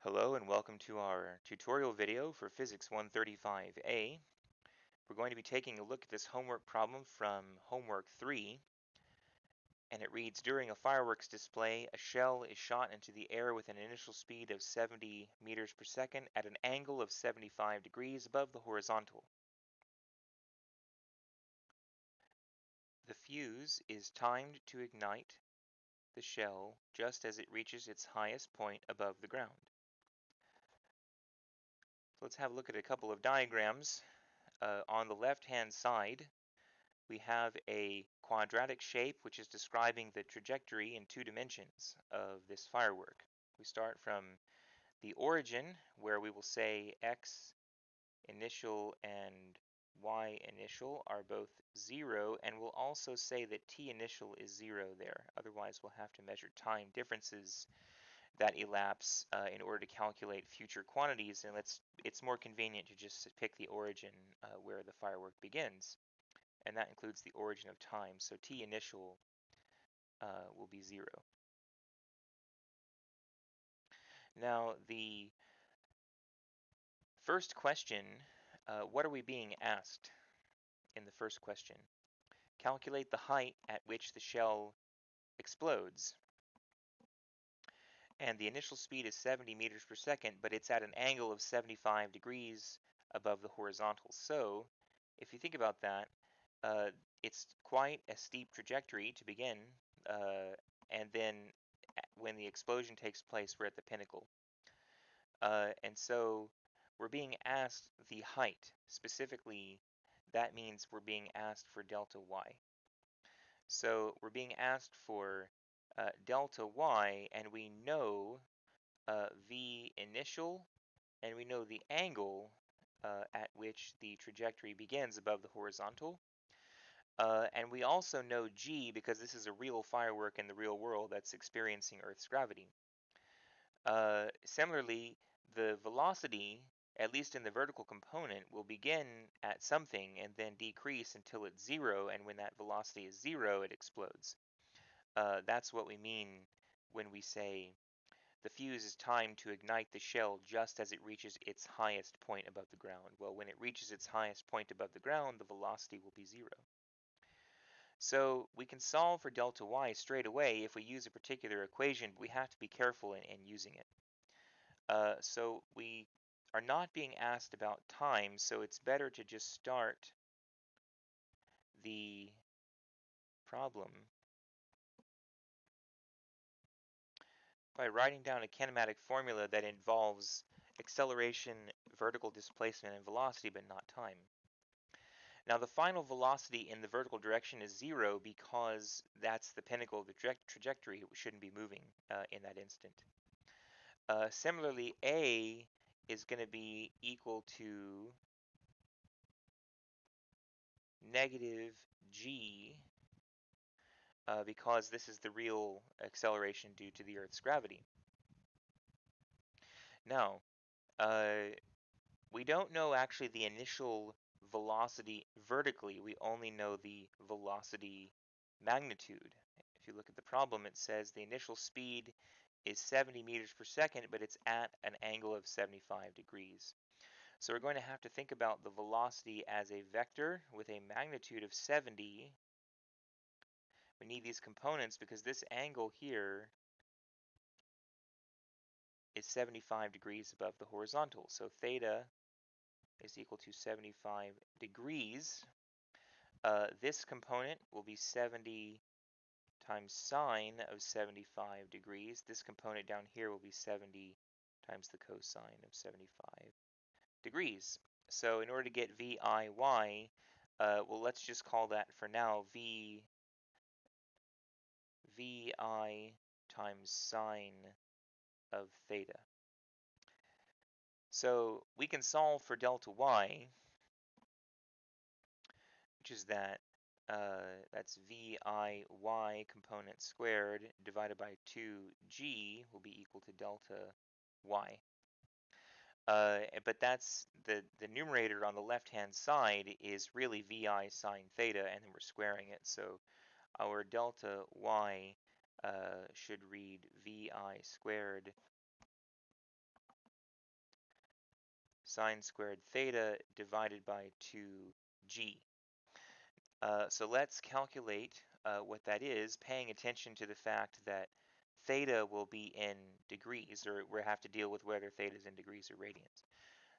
Hello and welcome to our tutorial video for Physics 135A. We're going to be taking a look at this homework problem from homework 3, and it reads, during a fireworks display, a shell is shot into the air with an initial speed of 70 meters per second at an angle of 75 degrees above the horizontal. The fuse is timed to ignite the shell just as it reaches its highest point above the ground. So let's have a look at a couple of diagrams. On the left-hand side, we have a quadratic shape which is describing the trajectory in 2 dimensions of this firework. We start from the origin, where we will say x initial and y initial are both 0, and we'll also say that t initial is 0 there. Otherwise, we'll have to measure time differences that elapse in order to calculate future quantities, and it's more convenient to just pick the origin where the firework begins, and that includes the origin of time. So t initial will be 0. Now, the first question, what are we being asked in the first question? Calculate the height at which the shell explodes. And the initial speed is 70 meters per second, but it's at an angle of 75 degrees above the horizontal. So, if you think about that, uh, it's quite a steep trajectory to begin, and then when the explosion takes place, we're at the pinnacle. And so we're being asked the height. Specifically, that means we're being asked for delta y. So we're being asked for delta y, and we know v initial, and we know the angle at which the trajectory begins above the horizontal. And we also know g because this is a real firework in the real world that's experiencing Earth's gravity. Similarly, the velocity, at least in the vertical component, will begin at something and then decrease until it's 0, and when that velocity is 0, it explodes. That's what we mean when we say the fuse is timed to ignite the shell just as it reaches its highest point above the ground. Well, when it reaches its highest point above the ground, the velocity will be 0. So we can solve for delta y straight away if we use a particular equation, but we have to be careful in using it. So we are not being asked about time, so it's better to just start the problem by writing down a kinematic formula that involves acceleration, vertical displacement, and velocity, but not time. Now, the final velocity in the vertical direction is 0 because that's the pinnacle of the trajectory. It shouldn't be moving in that instant. Similarly, A is going to be equal to negative g because this is the real acceleration due to the Earth's gravity. Now, we don't know actually the initial velocity vertically. We only know the velocity magnitude. If you look at the problem, it says the initial speed is 70 meters per second, but it's at an angle of 75 degrees. So we're going to have to think about the velocity as a vector with a magnitude of 70. We need these components because this angle here is 75 degrees above the horizontal. So theta is equal to 75 degrees. This component will be 70 times sine of 75 degrees. This component down here will be 70 times the cosine of 75 degrees. So in order to get VIY, well, let's just call that for now VI times sine of theta. So we can solve for delta y, which is that's VIY component squared divided by 2g will be equal to delta y. But that's the numerator on the left-hand side is really VI sine theta, and then we're squaring it. So our delta y should read VI squared sine squared theta divided by 2g. So let's calculate what that is, paying attention to the fact that theta will be in degrees, or we have to deal with whether theta is in degrees or radians.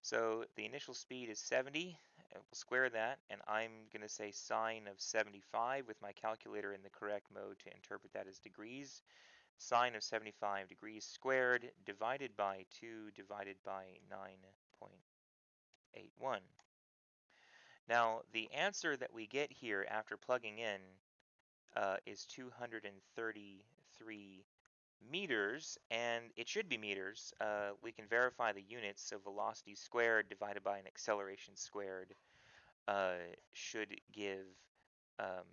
So the initial speed is 70, and we'll square that, and I'm going to say sine of 75 with my calculator in the correct mode to interpret that as degrees. Sine of 75 degrees squared divided by 2 divided by 9.81. Now, the answer that we get here after plugging in is 233 meters, and it should be meters. We can verify the units, so velocity squared divided by an acceleration squared should give, um,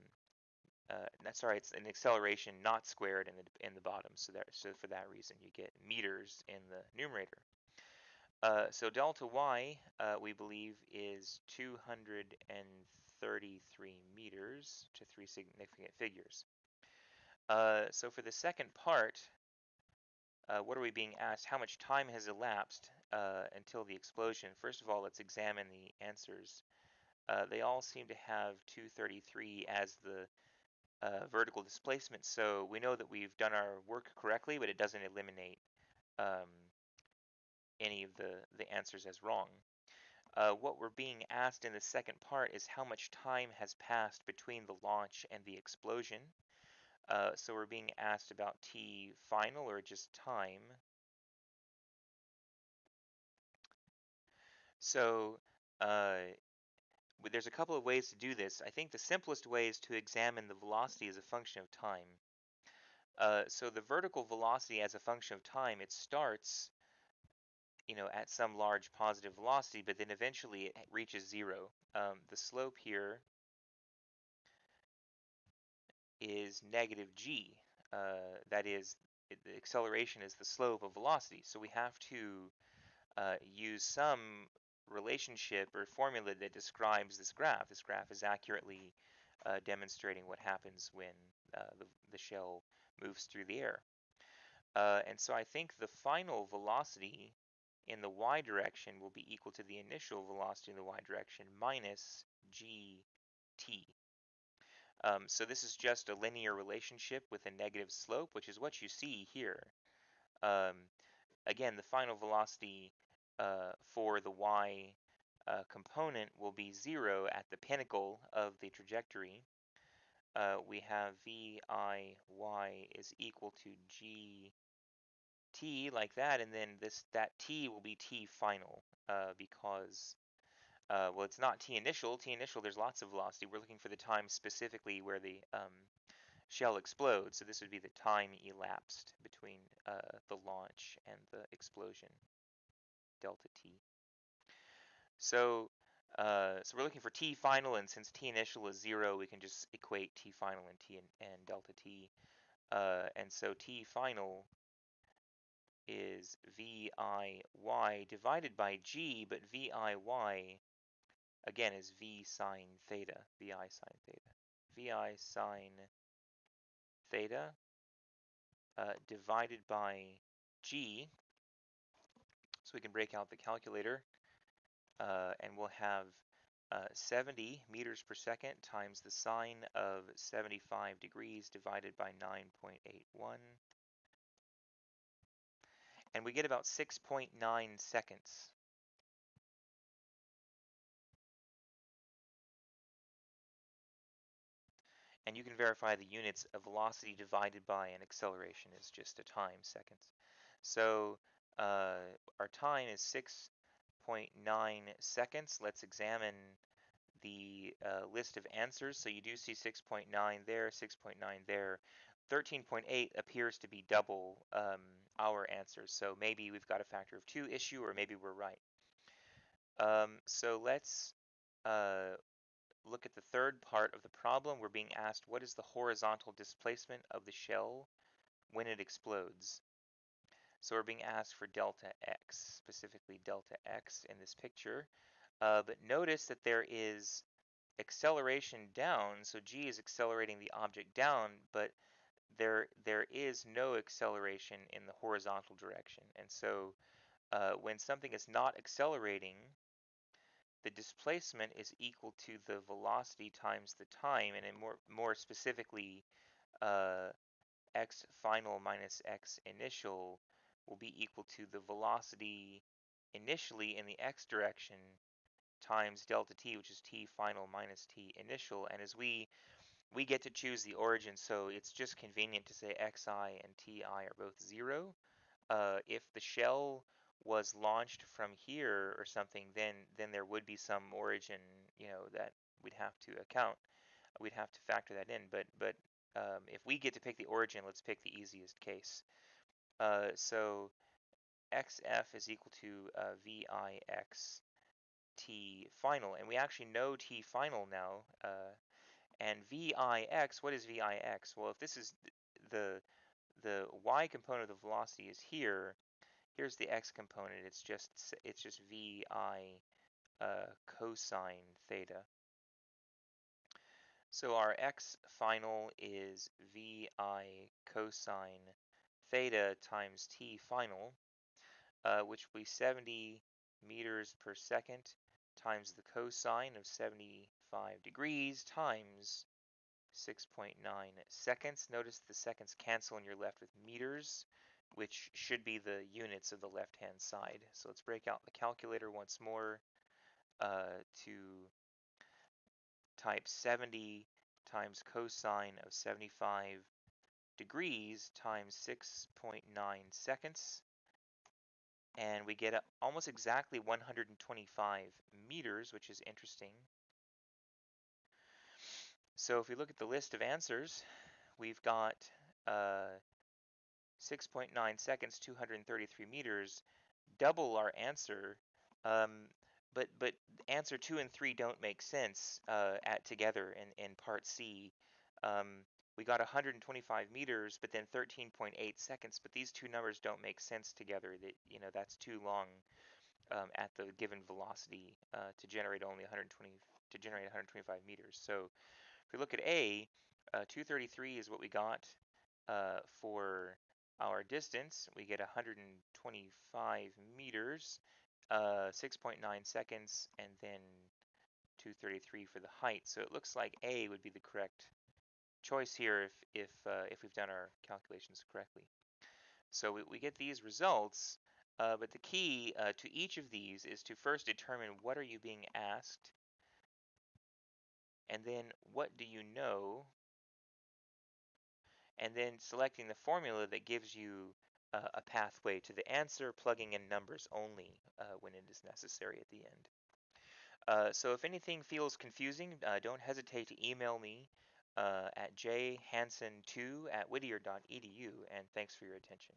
sorry, it's an acceleration not squared in the bottom, so for that reason you get meters in the numerator. So delta y, we believe, is 233 meters to three significant figures. So for the second part, what are we being asked? How much time has elapsed until the explosion? First of all, let's examine the answers. They all seem to have 233 as the vertical displacement, so we know that we've done our work correctly, but it doesn't eliminate um, any of the answers as wrong. What we're being asked in the second part is how much time has passed between the launch and the explosion. So we're being asked about t final or just time. So there's a couple of ways to do this. I think the simplest way is to examine the velocity as a function of time. So the vertical velocity as a function of time, it starts, at some large positive velocity, but then eventually it reaches zero. The slope here is negative g. That is, the acceleration is the slope of velocity. So we have to use some relationship or formula that describes this graph. This graph is accurately demonstrating what happens when the shell moves through the air. And so I think the final velocity in the y direction will be equal to the initial velocity in the y direction minus gt. So this is just a linear relationship with a negative slope, which is what you see here. Um, again, the final velocity for the y component will be 0 at the pinnacle of the trajectory. We have viy is equal to gt like that, and then that t will be t final because well, it's not t initial. T initial, there's lots of velocity. We're looking for the time specifically where the shell explodes. So this would be the time elapsed between the launch and the explosion, delta t. So so we're looking for t final, and since t initial is 0, we can just equate t final and and delta t. And so t final is viy divided by g, but viy again is v sine theta, vi sine theta. Vi sine theta divided by g. So we can break out the calculator and we'll have 70 meters per second times the sine of 75 degrees divided by 9.81. And we get about 6.9 seconds. And you can verify the units of velocity divided by an acceleration is just a time, seconds. So our time is 6.9 seconds. Let's examine the list of answers. So you do see 6.9 there, 6.9 there. 13.8 appears to be double our answers. So maybe we've got a factor of 2 issue, or maybe we're right. So let's look at the third part of the problem. We're being asked, what is the horizontal displacement of the shell when it explodes? So we're being asked for delta x, specifically delta x in this picture. But notice that there is acceleration down, so g is accelerating the object down, but there is no acceleration in the horizontal direction. And so when something is not accelerating, the displacement is equal to the velocity times the time, and more specifically, uh, x final minus x initial will be equal to the velocity initially in the x direction times delta t, which is t final minus t initial. And as we get to choose the origin, so it's just convenient to say xi and ti are both 0. If the shell was launched from here or something, then there would be some origin, that we'd have to account. We'd have to factor that in. But if we get to pick the origin, let's pick the easiest case. So xf is equal to vix t final, and we actually know t final now. And vix, what is vix? Well, if this is the y component of the velocity is here, here's the x component. It's just vi cosine theta. So our x final is vi cosine theta times t final, which will be 70 meters per second times the cosine of 75 degrees times 6.9 seconds. Notice the seconds cancel and you're left with meters, which should be the units of the left-hand side. So let's break out the calculator once more to type 70 times cosine of 75 degrees times 6.9 seconds. And we get almost exactly 125 meters, which is interesting. So if we look at the list of answers, we've got 6.9 seconds, 233 meters, double our answer. But answer 2 and 3 don't make sense together in part C. We got 125 meters, but then 13.8 seconds. But these two numbers don't make sense together. That's too long at the given velocity to generate 125 meters. So if we look at A, 233 is what we got for our distance. We get 125 meters, 6.9 seconds, and then 233 for the height. So it looks like A would be the correct choice here if we've done our calculations correctly. So we get these results, but the key to each of these is to first determine what are you being asked, and then what do you know, and then selecting the formula that gives you a pathway to the answer, plugging in numbers only when it is necessary at the end. So if anything feels confusing, don't hesitate to email me at jhansen2@whittier.edu, and thanks for your attention.